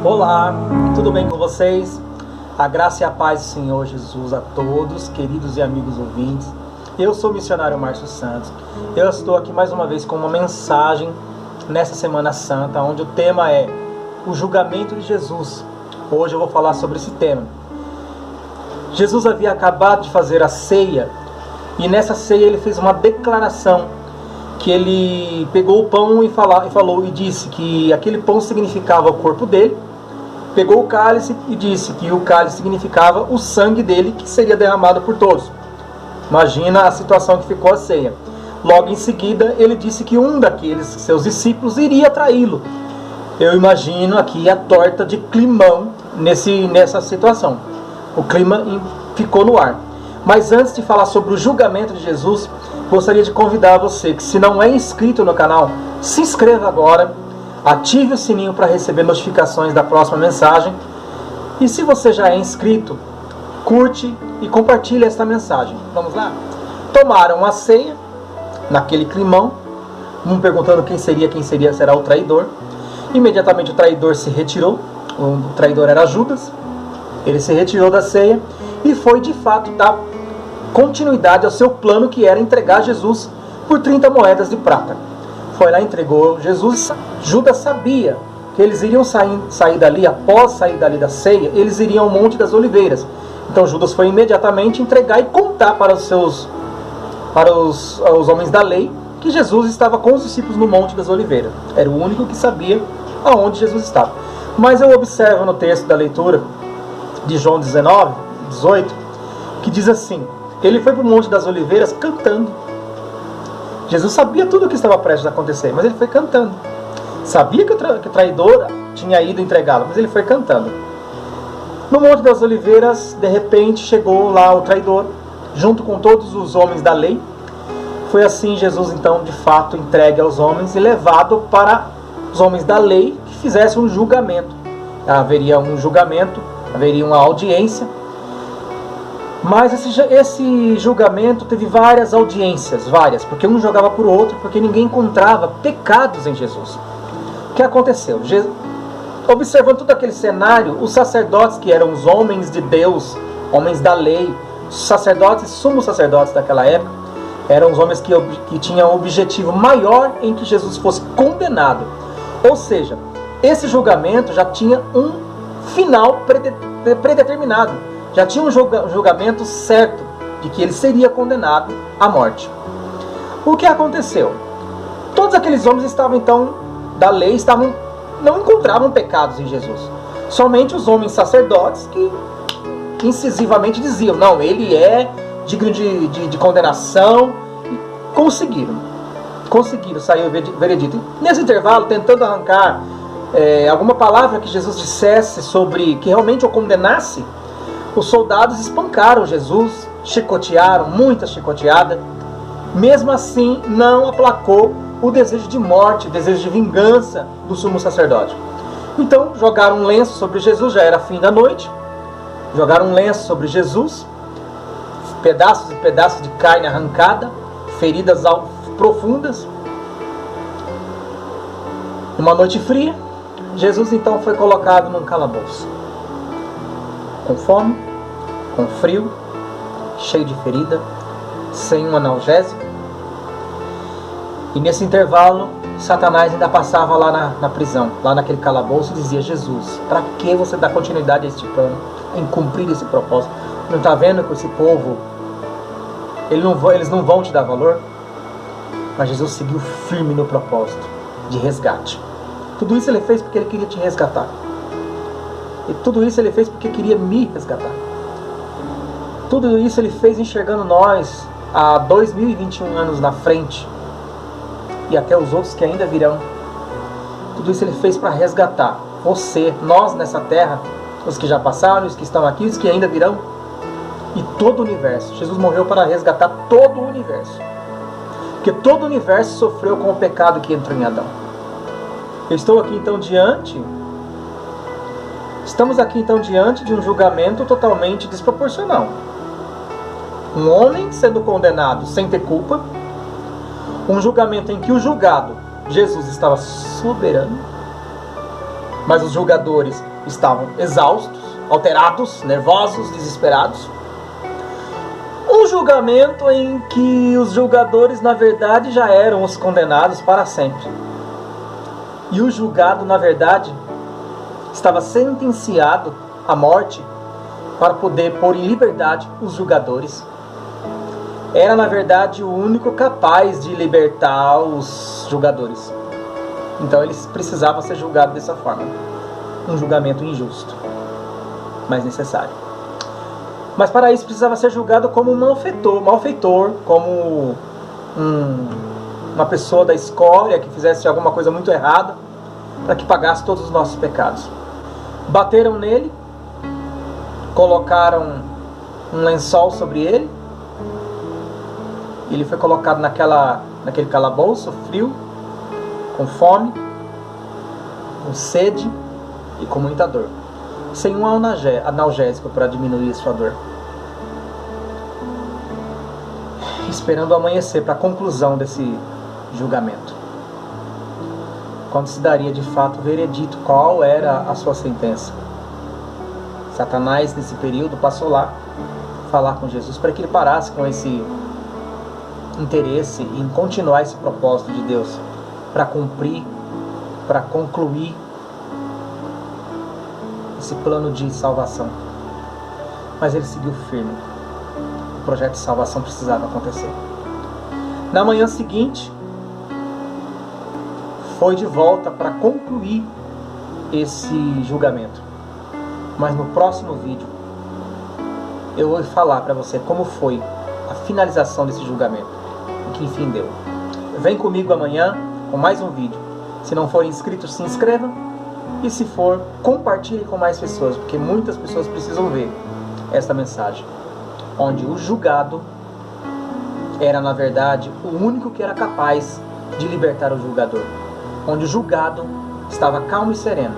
Olá, tudo bem com vocês? A graça e a paz do Senhor Jesus a todos, queridos e amigos ouvintes. Eu sou o missionário Márcio Santos. Eu estou aqui mais uma vez com uma mensagem nessa Semana Santa, onde o tema é o julgamento de Jesus. Hoje eu vou falar sobre esse tema. Jesus havia acabado de fazer a ceia e nessa ceia ele fez uma declaração que ele pegou o pão e falou e disse que aquele pão significava o corpo dele. Pegou o cálice e disse que o cálice significava o sangue dele que seria derramado por todos. Imagina a situação que ficou a ceia. Logo em seguida, ele disse que um daqueles seus discípulos iria traí-lo. Eu imagino aqui a torta de climão nessa situação. O clima ficou no ar. Mas antes de falar sobre o julgamento de Jesus, gostaria de convidar você que, se não é inscrito no canal, se inscreva agora. Ative o sininho para receber notificações da próxima mensagem. E se você já é inscrito, curte e compartilhe esta mensagem. Vamos lá? Tomaram a ceia, naquele climão, um perguntando quem será o traidor. Imediatamente o traidor se retirou. O traidor era Judas. Ele se retirou da ceia e foi de fato dar continuidade ao seu plano, que era entregar Jesus por 30 moedas de prata. Foi lá e entregou Jesus. Judas sabia que eles iriam sair dali, após sair dali da ceia, eles iriam ao Monte das Oliveiras. Então Judas foi imediatamente entregar e contar para os homens da lei que Jesus estava com os discípulos no Monte das Oliveiras. Era o único que sabia aonde Jesus estava. Mas eu observo no texto da leitura de João 19, 18, que diz assim: ele foi para o Monte das Oliveiras cantando. Jesus sabia tudo o que estava prestes a acontecer, mas ele foi cantando. Sabia que o traidor tinha ido entregá-lo, mas ele foi cantando. No Monte das Oliveiras, de repente, chegou lá o traidor, junto com todos os homens da lei. Foi assim Jesus, então, de fato, entregue aos homens e levado para os homens da lei que fizessem um julgamento. Haveria um julgamento, haveria uma audiência. Mas esse julgamento teve várias audiências, porque um jogava por outro, porque ninguém encontrava pecados em Jesus. O que aconteceu? Observando todo aquele cenário, os sacerdotes, que eram os homens de Deus, homens da lei, sacerdotes, sumos sacerdotes daquela época, eram os homens que tinham um objetivo maior em que Jesus fosse condenado. Ou seja, esse julgamento já tinha um final predeterminado. Já tinha um julgamento certo de que ele seria condenado à morte. O que aconteceu? Todos aqueles homens estavam, então, da lei, não encontravam pecados em Jesus. Somente os homens sacerdotes que incisivamente diziam: não, ele é digno de condenação. E conseguiram sair o veredito. E nesse intervalo, tentando arrancar alguma palavra que Jesus dissesse sobre que realmente o condenasse, os soldados espancaram Jesus, chicotearam, muita chicoteada. Mesmo assim, não aplacou o desejo de morte, o desejo de vingança do sumo sacerdote. Então, jogaram um lenço sobre Jesus, já era fim da noite. Jogaram um lenço sobre Jesus, pedaços e pedaços de carne arrancada, feridas profundas. Uma noite fria, Jesus então foi colocado num calabouço. Com fome, com frio, cheio de ferida, sem um analgésico. E nesse intervalo, Satanás ainda passava lá na prisão, lá naquele calabouço, e dizia: Jesus, para que você dá continuidade a este plano, em cumprir esse propósito? Não está vendo que esse povo, eles não vão te dar valor? Mas Jesus seguiu firme no propósito de resgate. Tudo isso ele fez porque ele queria te resgatar. E tudo isso ele fez porque queria me resgatar. Tudo isso ele fez enxergando nós há 2021 anos na frente, e até os outros que ainda virão. Tudo isso ele fez para resgatar você, nós nessa terra, os que já passaram, os que estão aqui, os que ainda virão, e todo o universo. Jesus morreu para resgatar todo o universo, porque todo o universo sofreu com o pecado que entrou em Adão. Estamos aqui então diante de um julgamento totalmente desproporcional. Um homem sendo condenado sem ter culpa, Um julgamento em que o julgado, Jesus, estava soberano, mas os julgadores estavam exaustos, alterados, nervosos, desesperados. Um julgamento em que os julgadores, na verdade, já eram os condenados para sempre. E o julgado, na verdade, estava sentenciado à morte para poder pôr em liberdade os julgadores. Era, na verdade, o único capaz de libertar os julgadores. Então eles precisavam ser julgados dessa forma. Um julgamento injusto, mas necessário. Mas para isso precisava ser julgado como um malfeitor, como uma pessoa da escória que fizesse alguma coisa muito errada, para que pagasse todos os nossos pecados. Bateram nele, colocaram um lençol sobre ele, ele foi colocado naquele calabouço frio, com fome, com sede e com muita dor, sem um analgésico para diminuir sua dor, esperando o amanhecer para a conclusão desse julgamento, quando se daria de fato o veredito, qual era a sua sentença. Satanás, nesse período, passou lá falar com Jesus para que ele parasse com esse interesse em continuar esse propósito de Deus, para cumprir, para concluir esse plano de salvação. Mas ele seguiu firme. O projeto de salvação precisava acontecer. Na manhã seguinte, foi de volta para concluir esse julgamento. Mas no próximo vídeo eu vou falar para você como foi a finalização desse julgamento, e que enfim deu. Vem comigo amanhã com mais um vídeo. Se não for inscrito, se inscreva. E se for, compartilhe com mais pessoas, porque muitas pessoas precisam ver esta mensagem, onde o julgado era, na verdade, o único que era capaz de libertar o julgador, onde o julgado estava calmo e sereno,